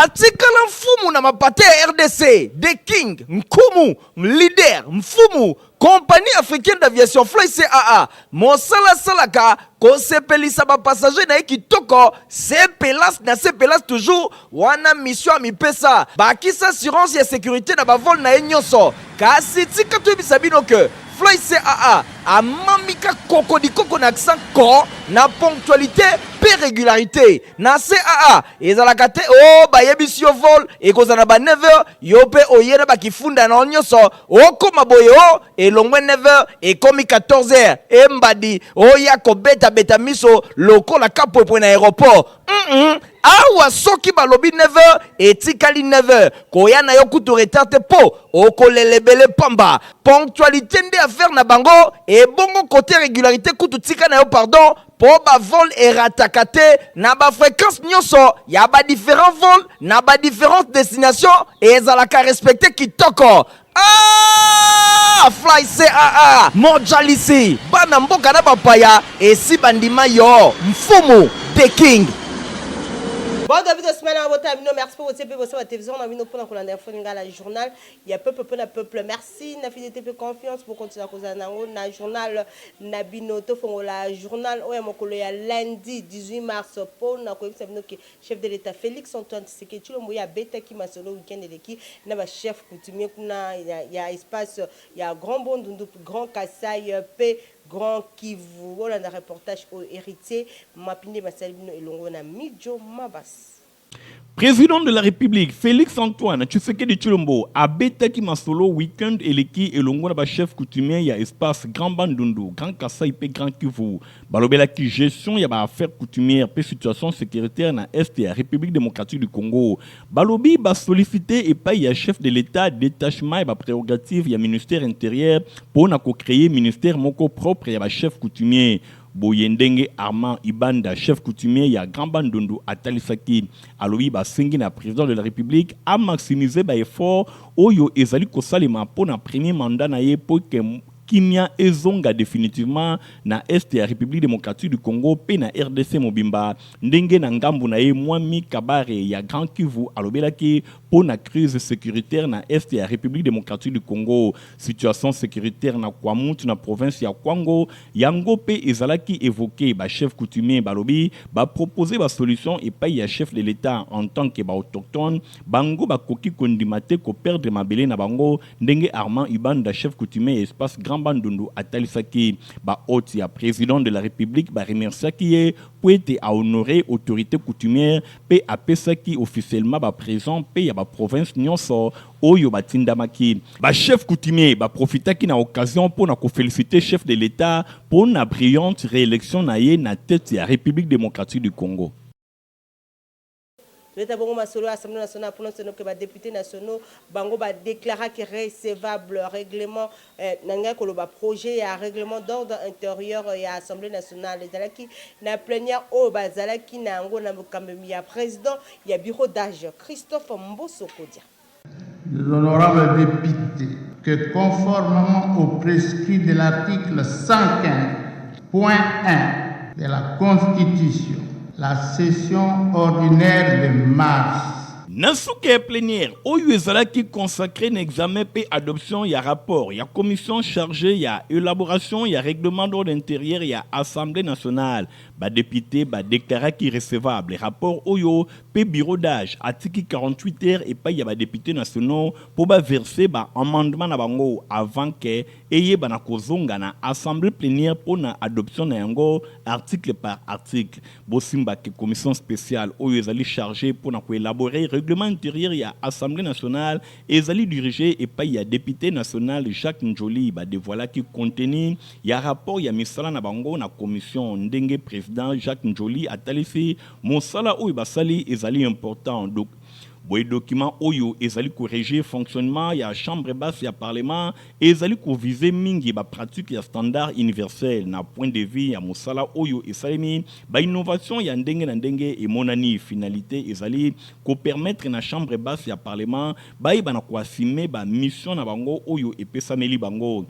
atikala mfumu na mapate ya RDC The King Nkumu leader mfumu Compagnie africaine d'aviation Fly CAA mosala salaka kosepelisa ba passager na kitoko sepelas toujours wana mission a mipesa bakisa assurance ya sécurité na ba vol na nyonso kasi tika to bisabino que Fly CAA a mamika koko di koko na accent ko na ponctualité pe régularité na CAA ezalaka te o bayebisi yo vol ekozana ba 9h yo pe oyena bakifunda na nyonso okoma boye o elongwe 9h ekomi 14h embadi oya kobeta beta miso lokola kapwepwe na aéroport awa soki balobi 9h etikali 9h koya na yo kutu retard te po okolelebele pamba ponctualité nde affaire na bango ebongo côté régularité kutu tika na yo pardon po ba vol erataka te na ba fréquence nyonso ya ba différents vols na ba différentes destinations ezalaka respecté kitoko. Fly CAA mojalisi bana mboka na bapaya esi bandima yo mfumu The King. Bon, David Osman, merci pour votre télévision. On a vu nos points dans le journal. Il y a peuple. Merci, na fidélité et confiance pour continuer à causer na journal Nabino la journal Oyamokolo ya lundi 18 mars pour na chef de l'État Félix Antoine Tshisekedi le moya beta qui masolo week-end de qui na ba chef coutumier kuna il y a espace il y a grand Bondundu grand Kasai P Grand Kivu, voilà un reportage au héritier, Mapinde Masalibino et Longona Midjo Mabas. Président de la République, Félix Antoine Tshisekedi Tshilombo, a Betaki Masolo, week-end et l'équipe et l'ongona chef coutumier, il y a espace Grand Bandundu, Grand Kassai, Grand Kivu. Balobela qui gestion, il y a affaire coutumière, pe situation sécuritaire na Est et la République démocratique du Congo. Balobi ba sollicité et pas il y a chef de l'État, détachement et ba prérogative, il y a ministère intérieur pour na créer ministère moko propre, il y a chef coutumier. Boyendenge Armand Ibanda, chef coutumier, il y a Grand Bandundu Atalisaki, alobi ba sengi na président de la République a maximisé ba effort oyo ezali kosalema pour na premier mandat na ye pour que Kimia ezonga définitivement na Est ya République démocratique du Congo pe na RDC mobimba ndenge na ngambu na ye Mwami Kabare ya Grand Kivu alobelaki pour na crise sécuritaire na Est ya République démocratique du Congo situation sécuritaire na Kwamutu na province ya Kwango yango pe ezalaki évoqué ba chef coutumier balobi ba proposer ba solution et pas ya chef de l'État en tant que ba autochtone bango ba koki kondimate ko perdre mabele na bango ndenge Armand Ibanda chef coutumier espace Grand Bandundu Atalisaki ba hôte ya président de la République ba remercier qui pour être à honorer autorité coutumière pe apesaki officiellement ba présent pe ya ba province nyonso oyo batindamaki ba chef coutumier ba profitaki na occasion pour na ko féliciter chef de l'État pour na brillante réélection na ye na tête ya République démocratique du Congo. L'État Bongo Masolo, Assemblée nationale, pour nous, que les députés nationaux, Bango va déclarer que recevable règlement, n'anga que le projet à règlement d'ordre intérieur et à Assemblée nationale. Les Zalaki, na plénière au Bazalaki, na Ango, na Mokambemi, à président, il y a bureau d'âge. Christophe Mbosso Kodia. L'honorable député, que conformément au prescrit de l'article 115.1 de la Constitution, la session ordinaire de mars. Nasuke plénière, oyo ezalaki consacré un examen et adoption, il y a rapport, il y a commission chargée, il y a élaboration, il y a règlement d'ordre intérieur, il y a assemblée nationale. Ba député ba déclaré qui recevable rapport oyo pe bureau d'âge article 48 heures et pas il y a ba député nationaux pour ba verser ba amendement na bango avant que eye bana kozonga na assemblée plénière pour na adoption na yango article par article. Bosimba ke commission spéciale oyo ezali chargé pour na ko élaborer règlement intérieur il y a assemblée nationale ezali dirigé et pas il y a député national Jacques Njoli ba dévoiler qui contenu il y a rapport il y a misala na bango na commission ndenge président Jacques Njoli a talifi mosala oyo basali ezali important donc boy document oyo ezali corriger fonctionnement ya chambre basse ya parlement ezali ko viser mingi ba pratique ya standard universel na point de vue ya mosala oyo esalemi ba innovation ya ndenge na ndenge e monani finalité ezali ko permettre na chambre basse ya parlement ba na ko assumer ba mission na bango oyo epesameli bango.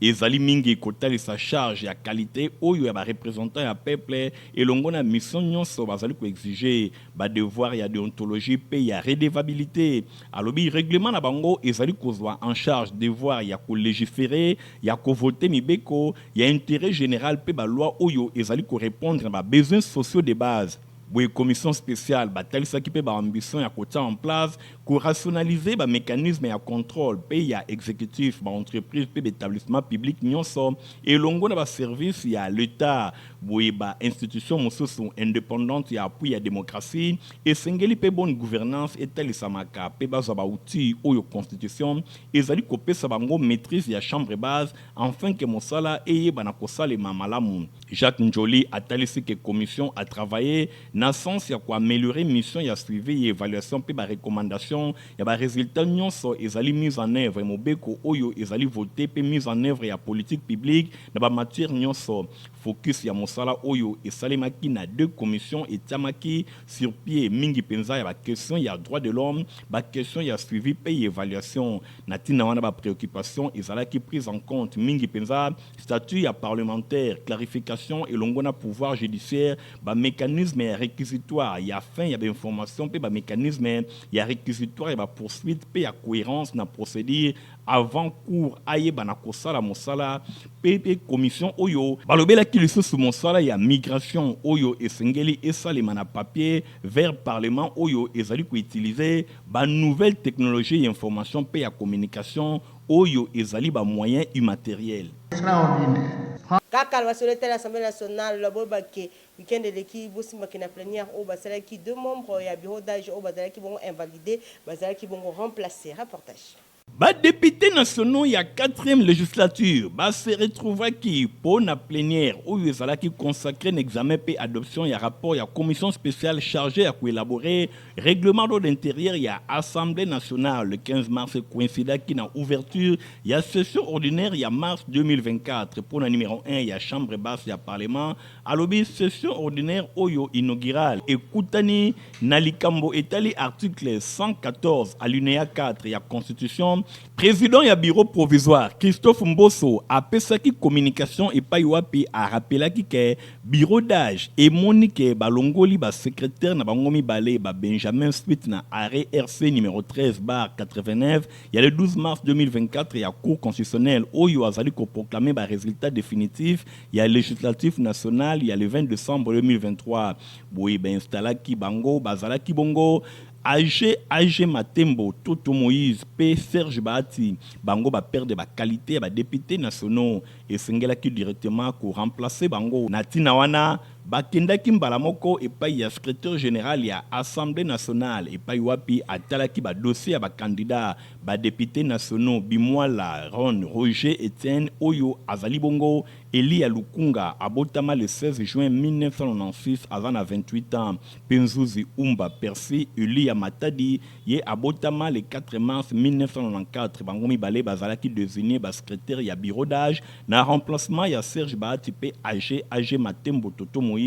ezali mingi kotali sa charge ya qualité oyo ya ba représentant ya peuple et longona mission nyonso bazali ko exiger ba devoir ya déontologie pe ya redevabilité alobi règlement na bango ezali kozwa en charge devoir ya ko légiférer ya ko voter mibeko ya intérêt général pe ba loi oyo ezali ko répondre à ba besoins sociaux de base. Oui, commission spéciale, batalisa qui peut ba ambition ya kotia en place, pour rationaliser ba mécanisme ya contrôle, pays ya exécutif, ba entreprise, pe établissement public nyonso, et longo na ba service ya l'État, oui, ba institution mosusu indépendante ya appui ya démocratie, et sengeli pe bonne gouvernance et tel samaka, pe ba ba outil oyo constitution, et zali kopé sa bango maîtrise ya chambre base, afin que mosala eye bana kosala mamalamu. Jacques Njoli a talisi que commission a travaillé dans le sens ya améliorer mission ya suivi et évaluation pe ba recommandation ya ba résultat nyonso ezali mise en œuvre mobeko oyo ezali voté pe mise en œuvre ya politique publique na ba matière nyonso focus ya mosala oyo esalemaki na deux commissions etiamaki sur pied mingi penza ya ba question ya droit de l'homme ba question ya suivi pe évaluation na tina wana ba préoccupation ezalaki prise en compte mingi penza statut ya parlementaire clarification et longona pouvoir judiciaire ba mécanisme ya réquisitoire ya fin ya ba information pe ba mécanisme ya réquisitoire et ba poursuite pe ya cohérence na procédure avant cours aye bana kosala mosala pe commission oyo balobela ki lisusu mosala ya migration oyo esengeli esalema na papier vers parlement oyo ezali ko utiliser ba nouvelle technologie et information pe ya communication oyo ezali ba moyen immatériel extraordinaire. Kaka le de l'Assemblée nationale, le Bobake, week-end de l'équipe, Bossimaki na plénière, au Basala qui deux membres, il y a bureau d'âge, au Basala qui vont invalider, Basala qui vont remplacer. Reportage. Ba députés nationaux il y a 4e législature ba se retrouva qui pour la plénière où ils allaient qui consacrer un examen et adoption il y a rapport il y a commission spéciale chargée à élaborer règlement d'ordre intérieur il y a assemblée nationale le 15 mars coïncida qui na ouverture il y a session ordinaire il y a mars 2024 pour le numéro 1 il y a chambre basse il y a parlement à l'objet session ordinaire oyo inaugural et Koutani Nalikambo etali article 114 alinéa 4 il y a constitution président ya bureau provisoire Christophe Mbosso a pesaki communication et paiwapi a rappelaki que bureau d'âge et Monique balongoli ba secrétaire na bangomi balé ba Benjamin suite na arrêt RC numéro 13/89 il y a le 12 mars 2024 il y a cour constitutionnelle oyo azali ko proclamer ba résultat définitif il y a législatif national il y a le 20 décembre 2023 boy ben installaki bango bazalaki bongo AG Matembo, Toto Moïse, P. Serge Bahati, Bango va perdre la qualité des députés nationaux et Sengelaki directement pour remplacer Bango. Natina Wana, Bakenda Kimbalamoko et pas ya secrétaire général ya Assemblée nationale et pas wapi atalaki ba dossier à ba candidat ba députés nationaux Bimwala Ron Roger Etienne Oyo Azali Bongo Eli Lukunga abotama le 16 juin 1996 avant 28 ans Penzuzi Umba Percy Eli Matadi ye abotama le 4 mars 1994 Bangomi Balé bazalaki désigné ba secrétaire ya bureau d'âge na remplacement ya Serge Bahati pe AG Matembo Toto Moïse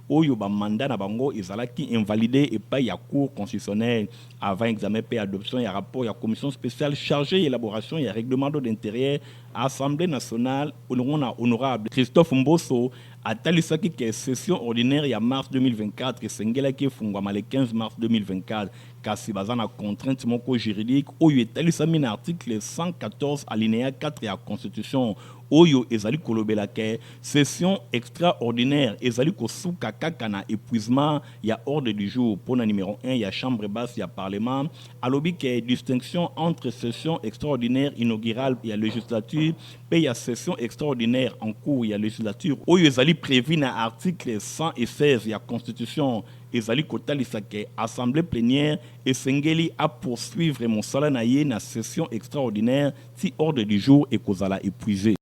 oyo ba mandat na bango ezalaki invalidé et pas ya cour constitutionnelle avant examen et adoption ya rapport ya commission spéciale chargée élaboration ya règlement d'ordre intérieur à Assemblée nationale honorable Christophe Mbosso a talisaki que session ordinaire ya mars 2024 et sengela ki fungwama le 15 mars 2024 kasi bazana contrainte moko juridique oyo etalisami na article 114 alinéa 4 ya constitution oyo ezali kolobela ke session extraordinaire ezali kosuka kaka na épuisement ya ordre du jour pour na numéro 1 ya chambre basse ya parlement alobi ke distinction entre session extraordinaire inaugurale ya législature pe ya session extraordinaire en cours ya législature oyo ezali prévu na article 116 ya constitution ezali kotalisa ke assemblée plénière esengeli a poursuivre mosala na ye na session extraordinaire si ordre du jour ekozala épuisé.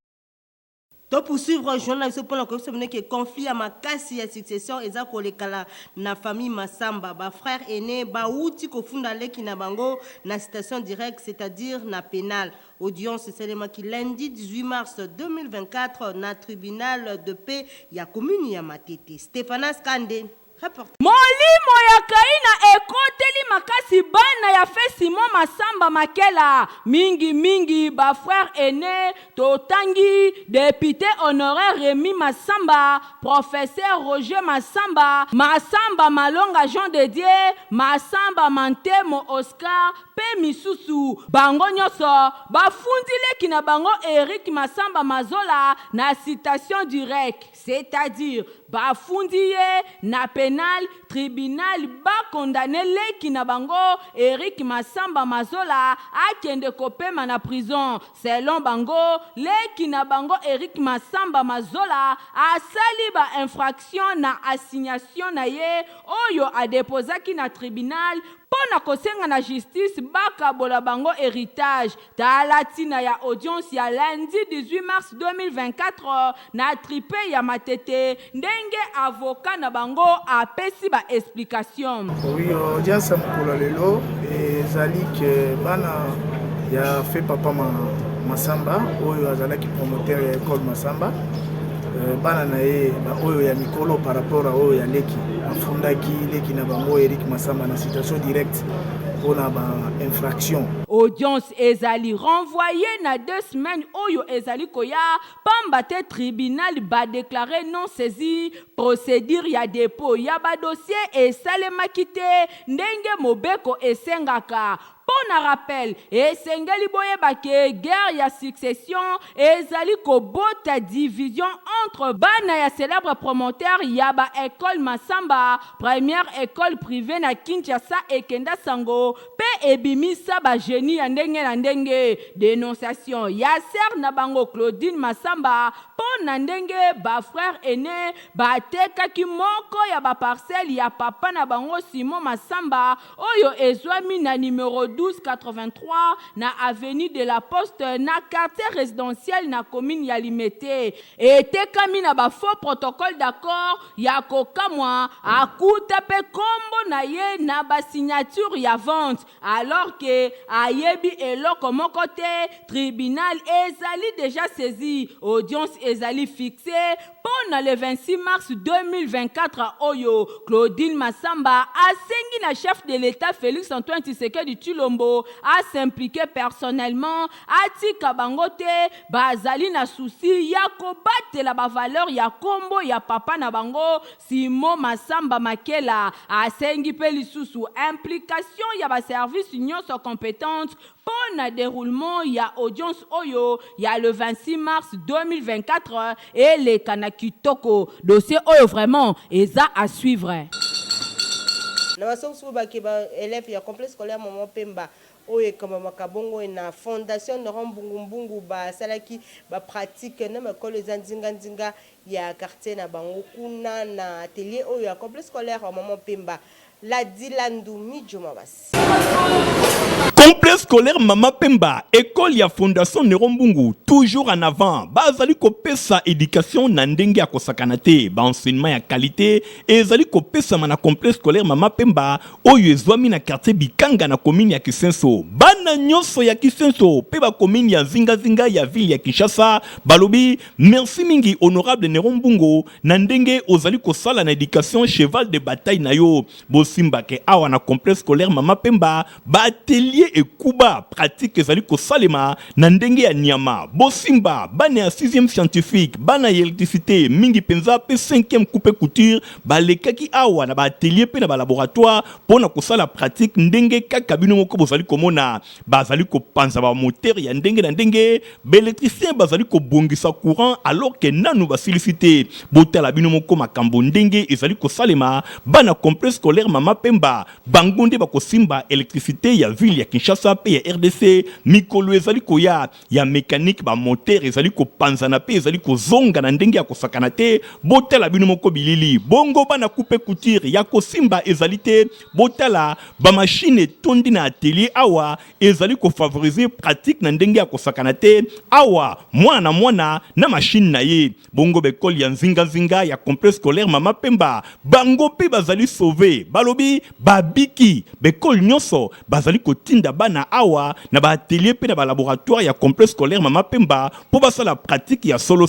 To poursuivre journal pour la que conflit à ma casse ya succession eza kolekala na famille Massamba ba frère aîné ba outi ko funda leki na bango na citation directe c'est-à-dire na pénal audience seulement qui lundi 18 mars 2024 na tribunal de paix ya commune ya Matete Stéphanas Kande. Molimo ya kaina ekoteli makasi bana ya Fesimo Masamba Makela mingi ba frère aîné totangi député honoraire Rémi Masamba, professeur Roger Masamba Malonga Jean de Dieu, Masamba Mantemo Oscar pe misusu bango nyoso bafundile kina bango Eric Masamba Mazola na citation directe, c'est-à-dire bafundiye na pénal tribunal ba condamné leki na bango Eric Masamba Mazola akende kopema na prison. Selon bango leki na bango Eric Masamba Mazola asali ba infraction na assignation na ye oyo a déposaki na tribunal pona kosenga na justice baka bola bango héritage. Talatina ya audience ya lundi 18 mars 2024 na tripe ya Matete ndenge avocat na bango apesi ba explication. Oui, audience mukolo lelo ezali ke bana ya fait papa Masamba oyo azalaki promoteur ya école Masamba bana na ye oyo ya mikolo par rapport à oyo ya leki afundaki leki na bango Eric Masamba na citation directe pour ba infraction. Audience ezali renvoyé na 2 semaines oyo ezali koya pamba te tribunal ba déclaré non saisi procédure ya dépôt ya ba dossier esalemaki te ndenge mobeko esengaka. Pour rappel, esengeli boyeba ke guerre ya succession ezali kobota division entre bana ya célèbre promoteur ya ba école Masamba, première école privée na Kinshasa ekenda sango pe ebimisa ba génie ya ndenge na ndenge. Dénonciation ya sœur na bango Claudine Masamba pour na ndenge ba frère aîné ba tekaki moko ya ba parcelle ya papa na bango Simon Masamba oyo ezwami na numéro 1283 na avenue de la Poste na quartier résidentiel na commune ya Limete. Etekami na ba faux protocole d'accord ya kokamwa akuta pe kombo na ye na ba signature ya vente alors que ayebi eloko moko te. Tribunal ezali déjà saisi, audience ezali fixée pour le 26 mars 2024 oyo Claudine Masamba asengi na chef de l'État Félix Antoine Tshisekedi Tshilombo a s'impliquer personnellement atika bangote bazali na souci ya kobatela ba valeur ya kombo ya papa na bango Simon Masamba Makela. Asengi pe lisusu implication ya ba service nyonso compétente pour na déroulement ya audience oyo ya le 26 mars 2024 et les Kanakitoko. Dossier oyo vraiment eza à suivre. Na wasofu bakiba élève ya complexe scolaire Maman Pemba oye kama makabongo na fondation na Mbungu ba salaki ba pratique na makolo zanzinga ya quartier na bango kuna na atelier oyo ya complexe scolaire Maman Pemba la Dilandu Midjuma basi. Complexe scolaire Mama Pemba, école ya fondation Nerombungu, toujours en avant. Bazali kopesa éducation na ndenge ya kosakanate, ba enseignement ya qualité, et zali kopesa mana complexe scolaire Mama Pemba, oyo ezwami na quartier Bikanga na commune ya Kisenso. Bana nyonso ya Kisenso, pe ba commune ya Zinga ya ville ya Kinshasa, balobi, merci mingi honorable Nerombungu, na ndenge ozali kosala na éducation cheval de bataille na yo. Bosimba ke awa na complexe scolaire Mama Pemba, ba atelier et kuba pratique ezali ko salema na ndenge ya nyama. Bosimba bana ya 6e scientifique bana ya électricité mingi penza pe 5e coupe couture balekaki awa na ba atelier pe na ba laboratoire pona ko sala pratique ndenge kaka bino moko bozali komona bazali ko panza ba moteur ya ndenge na ndenge l'électricien bazali ko bongisa courant alors que nanu ba silicité botala bino moko makambo ndenge ezali ko salema bana complexe scolaire Mama Pemba bangonde ba ko simba électricité ya ville ya Kinshasa pe ya RDC mikolo ezali koya ya mécanique ba moteur ezali ko panzana pe ezali ko zonga na ndenge ya kosakana te botala bino moko bilili bongo bana coupe couture ya ko simba ezali te botala ba machine tondi na atelier awa ezali ko favoriser pratique na ndenge ya kosakana te awa mwana na machine na ye bongo bekol ya nzinga ya complexe scolaire Mama Pemba bango pe bazali sauver balobi babiki bekol nyonso bazali kotinda bana awa na ba atelier pe na ba laboratoire ya complexe scolaire Mama Pemba pour basala pratique ya solo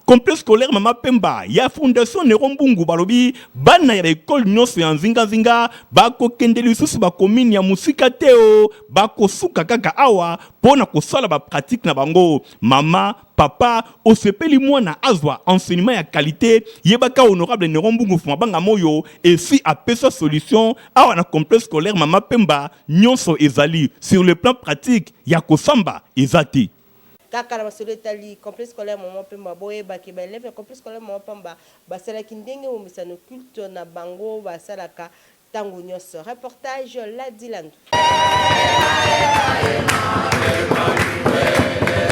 complexe scolaire Mama Pemba ya fondation Nerombungu balobi bana ya ekole nyonso ya nzinga bako kende lisusu ba commune ya musika teo bako suka kaka awa pona kosala ba pratique na bango mama papa osepeli mwana azwa enseignement ya qualité yebaka honorable Nerombungu fumabanga moyo et si apesa solution awa na complexe scolaire Mama Pemba nyonso ezali sur le plan pratique ya kosamba ezati kaka na masolo etali complexe scolaire Mama Pemba boyebaki baeleve complexe scolaire Mama Pemba basalaki ndenge omisano culte na bango basalaka tango nyonso. Reportage la Dilandu.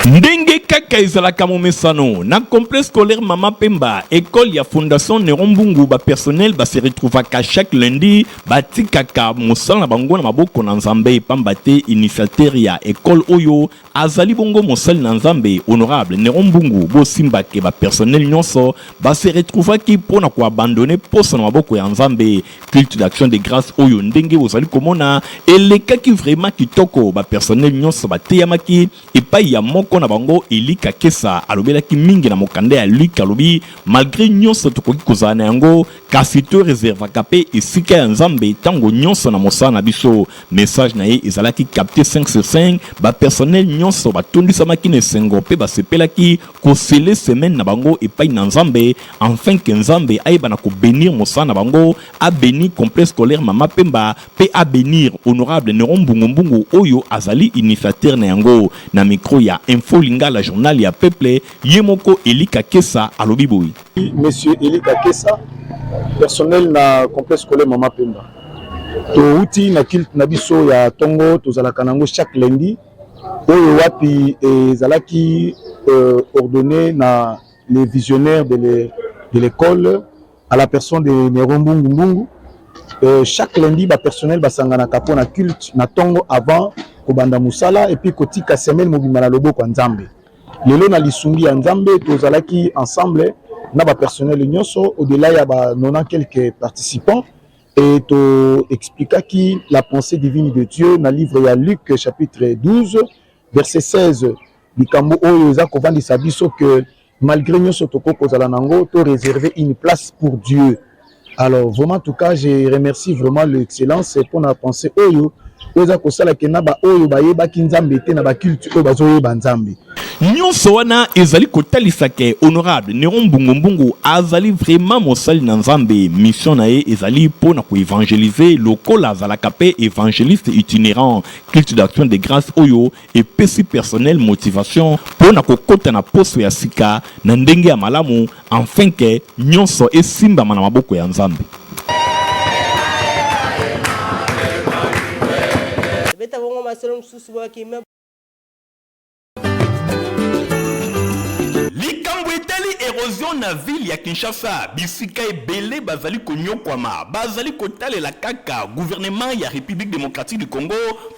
Ndenge kaka ezalaka momesano na complexe scolaire Mama Pemba école ya fondation Nerombungu ba personnel ba se retrouvaka chaque lundi batikaka mosala na bango na maboko na Nzambe pamba te initiateur ya école oyo azali bongo mosali na Nzambe honorable Nerombungu bosimba ke ba personnel nyonso ba se retrouvaki pona ko abandonner poste na maboko ya Nzambe culte d'action de grâce oyo ndenge ozali komona elekaki vraiment kitoko ba personnel nyonso bateyamaki epai ya moko na bango Elika Kesa alobelaki mingi na mokanda ya Luc alobi malgré nyonso tokoki kozala na yango kasi to reservaka pe esika ya Nzambe tango nyonso na mosala na biso message na ye ezalaki capté 5 sur 5 ba personnel nyonso batondisamaki na esengo pe basepelaki kosele semaine na bango epai na Nzambe enfin que Nzambe ayeba na kobénir mosala na bango abénir complexe scolaire Mama Pemba pe abénir honorable Nerombungu oyo azali initiateur na yango na micro ya Info Lingala journal ya peuple yemoko Elika Kesa alobi boy monsieur Elika Kesa personnel na complexe scolaire Mama Pemba to uti na kilt na biso ya tongo tozalaka nango chaque lundi oyo wapi ezalaki ordonné na les visionnaires de l'école à la personne de Nerombungu chaque lundi ba personnel basangana kapo na culte na tongo avant kobanda musala et puis kotika semaine mobimana loboko Nzambe lelo na lisungi ya Nzambe tozalaki ensemble na ba personnel nyonso au-delà ya ba 90 quelques participants et to expliquaki la pensée divine de Dieu na livre ya Luc chapitre 12 verset 16 likambo oyo eza kovandisa biso que malgré nyonso tokoko zala nango to réserver une place pour Dieu. Alors vraiment en tout cas je remercie vraiment l'excellence pour la pensée oyo oza kosala kena ba oyo bayebaki Nzambe te na ba culte oyo bazoyeba Nzambe nyonso wana ezali kotalisake honorable Nerombungu azali vraiment mosali na Nzambe mission na ye ezali pona ko évangéliser lokola azalaka pe évangéliste itinérant culte d'action de grâce oyo et pesi personnel motivation pona kokota na poso ya sika na ndenge ya malamu enfin que nyonso esimba na maboko ya Nzambe. Likambo etali érosion na ville ya Kinshasa bisika ebele bazali konyokwama bazali kotalela kaka gouvernement ya République démocratique du Congo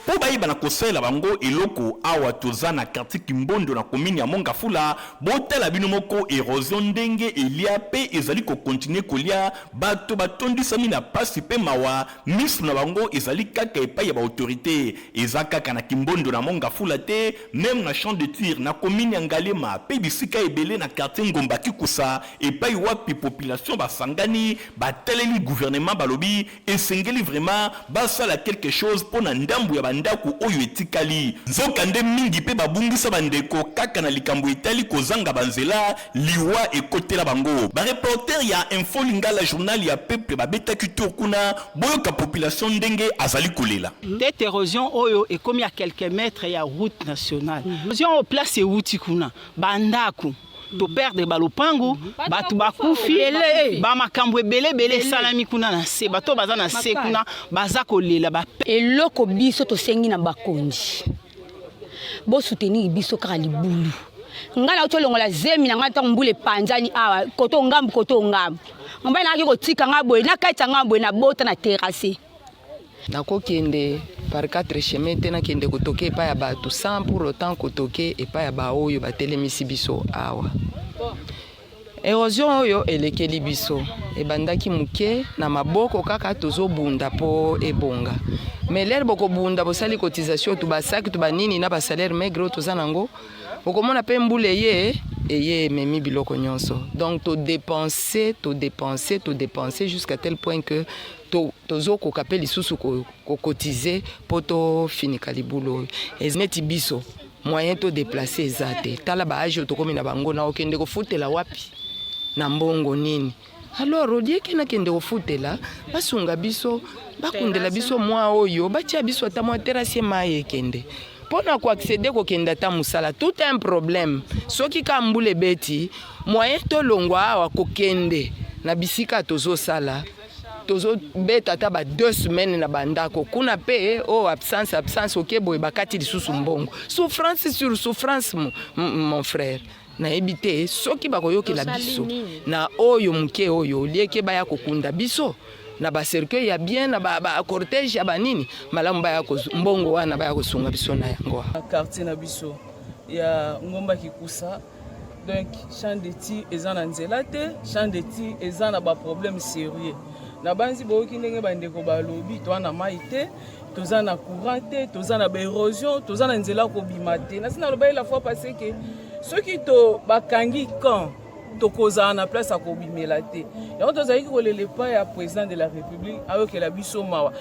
po bayeba na kosala bango eloko awa toza na quartier Kimbondo na commune ya Mongafula botala bino moko érosion ndenge elia pe ezali ko continuer kolia bato batondisami na pasi pe mawa misu na bango ezali kaka epai ya ba autorité ezaka na Kimbondo na Mongafula te même na champ de tir na commune ya Ngalema pe bisika ebele na quartier Ngomba Kikusa epai wapi population basangani bateleli gouvernement balobi esengeli vraiment basala quelque chose pona ndambu ya bandako oyo etikali nzoka nde mingi pe babungisa bandeko kaka na likambo etali kozanga banzela liwa ekotela bango ba reporter ya Info Lingala journal ya peuple babetaki tour kuna boyoka population ndenge azali kolela cette érosion oyo ekomi à quelques mètres ya route nationale érosion au place euti kuna bandako to perdre balopango batu bakufi ba makambo ebele salami kuna na se bato baza na se kuna baza kolela ba eloko biso to sengi na bakonzi bo soutenir biso kaka libulu ngala utolongola zemi na ngata mbule panzani awa koto ngambu ngamba na ko tika ngabwe na kaita ngabwe na bota na terrasse nakokende par 4 chemins tena kende kotoke epai ya bato sans pour autant kotoke epai ya baoyo batelemisi biso awa Érosion oyo elekeli biso ebandaki muke na maboko kaka tozobunda po ebonga. Mais l'air boko bunda bosali cotisation to basaki to banini na ba salaire maigre toza nango. Bokomona pe mbule eye memi biloko nyonso. Donc to dépenser jusqu'à tel point que tozo ko kapeli susu ko cotiser poto finika libulo. Ezneti biso moyen to déplacer ezate. Tala ba age to komi na bango na okende ko futela wapi. Na mbongo nini. Alors odie kena kende ko futela basunga biso bakundela biso mwa oyo batia biso ata mwa terrasse maye kende. Pona ko accéder ko kenda ta musala tout un problème. Soki ka mbule beti moyen to longwa awa ko kende na bisika tozo sala. Tozo beta ta ba 2 semaines na bandako kuna pe absence okebo bakati lisusu mbongo. Souffrance sur souffrance mon frère. Na ebite soki bakoyokela biso na oyo muke oyo lieke baya kokunda biso na ba cercueil ya bien na ba cortège ya banini malamu baya ko mbongo wana baya kosunga biso na yango quartier na biso ya ngomba kikusa. Donc champ de tir ezana nzela te, champ de tir ezana ba problème sérieux na banzi boki ndenge bandeko balobi to na maite toza na courant te, toza na érosion, toza na nzela ko bimate na sina loba la fois passé que ceux qui to bakangi quand to koza na place à ko bimela te et on tozaki ko lele pa ya président de la République avec la biso mawa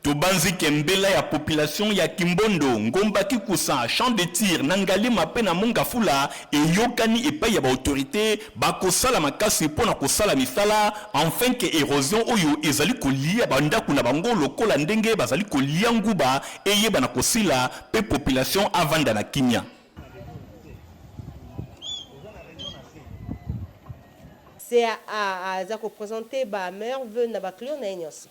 Tobanzi kembela ya population ya Kimbondo ngomba kikusa champ de tir nangali mape na munga fula e yokani epai ya ba autorité bakosala makasi pona kosala misala enfin que érosion oyo ezali kolia banda kuna bango lokola ndenge bazali kolia nguba eyeba na kosila pe population avanda na kimia. C'est à présenter ba meilleur vœu na ba client na enyos.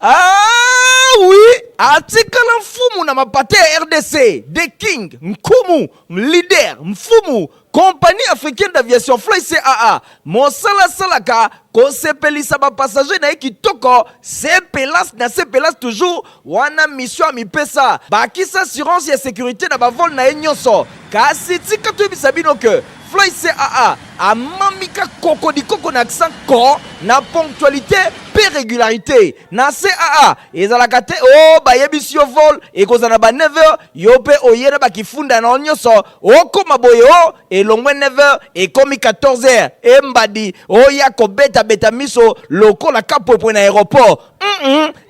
Ah oui, atikala mfumu na mapate RDC, The King, Nkumu, leader, mfumu, compagnie africaine d'aviation Fly CAA, Mosala Salaka, kosepelisa ba passager na kitoko, sepelas na sepelas toujours, wana mission mi pesa, bakisa assurance ya sécurité na ba vol na enyonso, kasi tika tu bisabino que Fly CAA a mamika koko di koko na accent ko na ponctualité pe régularité na CAA ezalaka te o bayebisi yo vol ekozana ba 9h yo pe oyena bakifunda na nyonso okoma boye o elongwe 9h ekomi 14h embadi oya kobeta beta miso lokola kapopwe na aéroport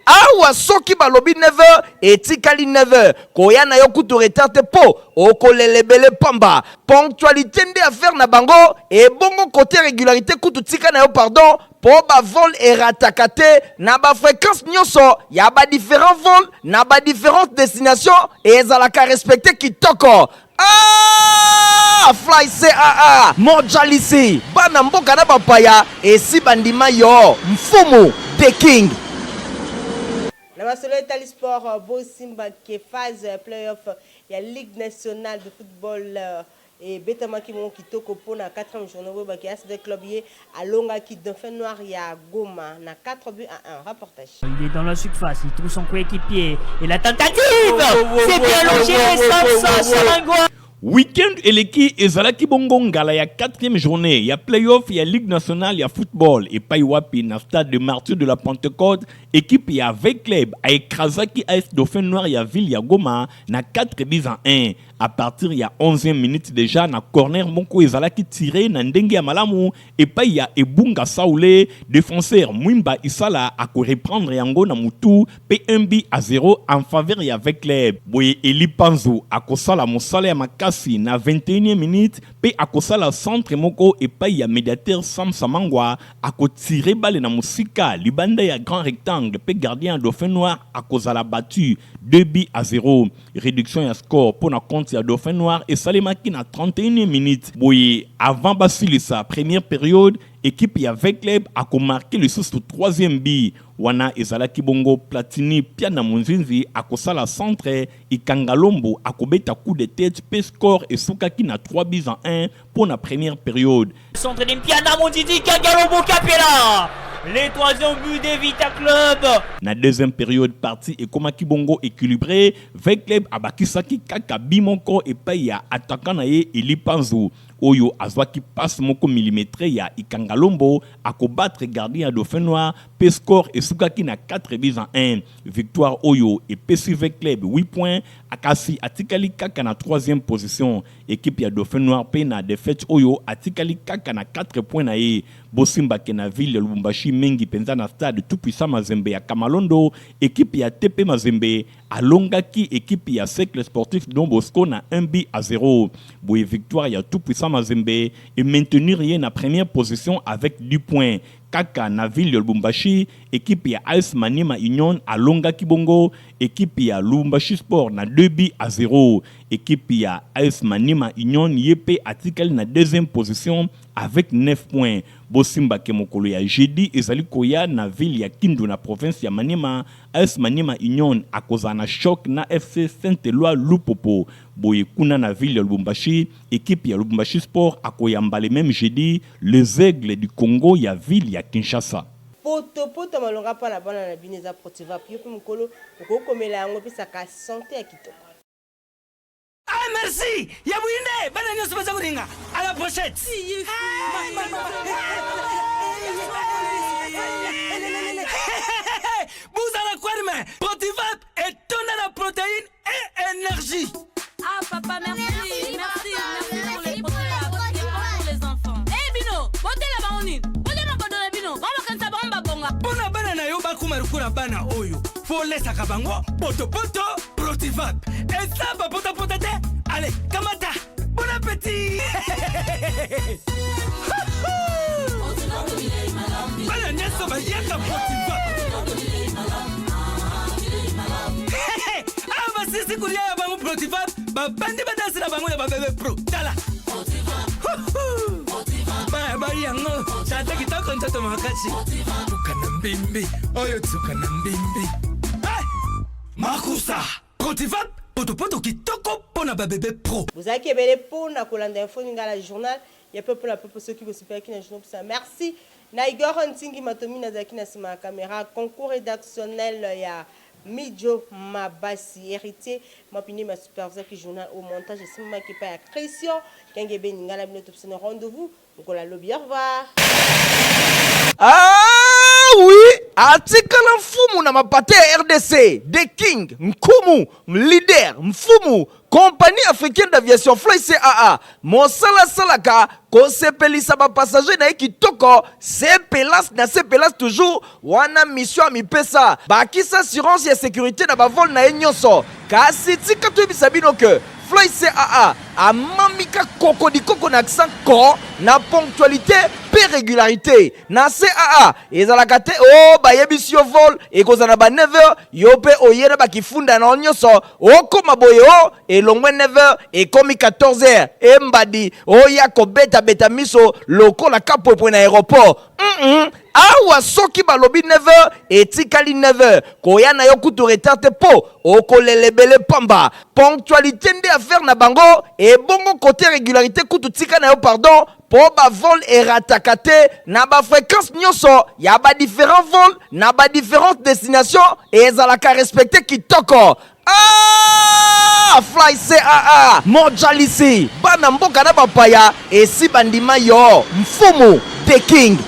awa soki balobi 9h etikali 9h koya na yo kutu retard te po okolelebele pamba ponctualité nde affaire na bango et bongo côté régularité kutu tika na yo pardon po ba vol erataka te na ba fréquence nyonso ya ba différents vols na ba différentes destinations et ezalaka respecté kitoko. Fly CAA mojalisi bana mboka na bapaya esi bandima yo mfumu The King. La Masolo Italie Sport Bosimba qui phase playoff il y a Ligue nationale de football et Betama qui mon kitoko pour la 4e journée ba qui a ce club à Longa qui Dauphin Noir il y a Goma na 4 buts à 1 reportage. Il est dans la surface, il trouve son coéquipier et la tentative c'est bien logé Samson Salangwa. Weekend eleki ezalaki bongo ngala ya 4e journée ya playoff ya Ligue nationale ya football et paiwapi na stade de Martyrs de la Pentecôte équipe ya Vecleb a écrasaki AS Dauphin Noir ya ville ya Goma na 4 buts à 1 à partir ya 11e minute déjà na corner moko ezalaki tiré na ndenge ya malamu et pa ya Ebunga Saoulé défenseur Mwimba Isala a ko reprendre yango na mutu pe 1-0 en faveur ya Vecleb boye Eli Panzo a kosala mosala ya makasi na 21e minute pe a kosala centre moko et pa ya médiateur Sam Samangwa a ko tiré balle na musika libanda ya grand rectangle pe gardien Dauphin Noir a kozala battu 2-0 réduction ya score pour na compte ya Dauphin Noir et Salemaki na 31e minute boye avant basilisa première période équipe ya Vecleb a marqué le 3e but wana ezalaki bongo Platini Piana Munzinzi a kosala centre Ikangalombo a kobeta coup de tête pe score et sukaki na 3-1 pour la première période. Centre d'Impiana Munzinzi Ikangalombo Capella. Les 3e but de Vita Club. Na deuxième période partie et komaki bongo équilibré Vecleb abakisaki kaka bimonko et paya attaquant na ye Eli Panzo oyo azwaki passe moko millimétré ya Ikangalombo akobattre gardien ya Dauphin Noir pe score esukaki na 4-1. Victoire oyo et PSV Club 8 points akasi atikali kaka na 3e position. Équipe ya Dauphin Noir pe na défaite oyo atikali kaka na 4 points na ye. Bosimba ke na ville Lubumbashi mengi penza na stade tout puissant Mazembe ya Kamalondo. Équipe ya TP Mazembe alongaki équipe ya Cercle Sportif Don Bosco na 1-0. Boye victoire ya tout puissant Mazembe et maintenir ye na première position avec 10 points. Kaka na ville de Lubumbashi, équipe ya AS Maniema Union alonga kibongo, équipe ya Lubumbashi Sport na 2-0. Équipe ya AS Maniema Union yepe atikali na 2e position avec 9 points. Bosimba ke mokolo ya jeudi ezali koya na ville ya Kindu na province ya Maniema, AS Maniema Union akoza na choc na FC Saint-Éloi Lupopo. Boye kuna na ville ya Lubumbashi, équipe ya Lubumbashi Sport akoyamba le même jeudi les Aigles du Congo ya ville ya Kinshasa. Poto malonga pa na bana na bineza protiva pio pe mokolo okokomela yango pesa ka santé ya kitoko. Ah merci, ya buine bana nyoso baza kuringa à la pochette. Vous allez quoi demain? Protivap et tonne la protéine et énergie. Ah papa merci pour les Protivap et pour les enfants. Eh Bino, bote la baoni. Bote na badona Bino. Mama kansa bomba bonga. Bona bana na yo bakumarukura bana oyo. Faut laisser kabango poto Protivap. Et ça va pota te. Allez, kamata. Bon appétit. Bana nyeso ba yaka Protivap. Ah bah si kulia ya bango Protivap. Ba bandi ba danser la bango ya ba bébé pro. Tala. Ba yango. Chata kitoko ntoto makachi. Tukana mbimbi. Oyo tukana mbimbi. Makusa. Protivap. Poto kitoko pona ba bébé pro. Vous avez kebele pona kolanda info ninga la journal. Ya peuple la peuple ceux qui vous super qui na journal ça. Merci. Na Igor Ntingi Matomi na zaki na sima caméra concours rédactionnel ya Midjo Mabasi héritier mapini ma superviseur qui journal au montage et sima qui pa ya Christian Kengebe ninga la minute option rendez-vous donc la lobby au revoir. Ah oui, article mfumu na mapate RDC, The King, Nkumu, leader, mfumu, compagnie africaine d'aviation Fly CAA, Mosala Salaka, kosepelisa ba passager na kitoko, sepelas toujours, wana mission mipesa, bakisa assurance ya sécurité na ba vol na nyonso, kasi tika tu bisabino que Fly CAA a mamika koko di koko na accent ko na ponctualité pe régularité na CAA ezalaka te o bayebisi yo vol ekozana ba 9h yo pe oyena bakifunda na nyonso okoma boye o elongwe 9h ekomi 14h embadi oya kobeta miso lokola kapopo na aéroport awa soki balobi 9h etikali 9h koya na yo kutu retard te po okolelebele pamba ponctualité nde affaire na bango et bongo côté régularité kutu tika na yo pardon po ba vol erataka te na ba fréquence nyonso ya ba différents vols na ba différentes destinations et ezalaka respecté kitoko. Fly CAA mojalisi bana mboka na bapaya esi bandima yo mfumu The King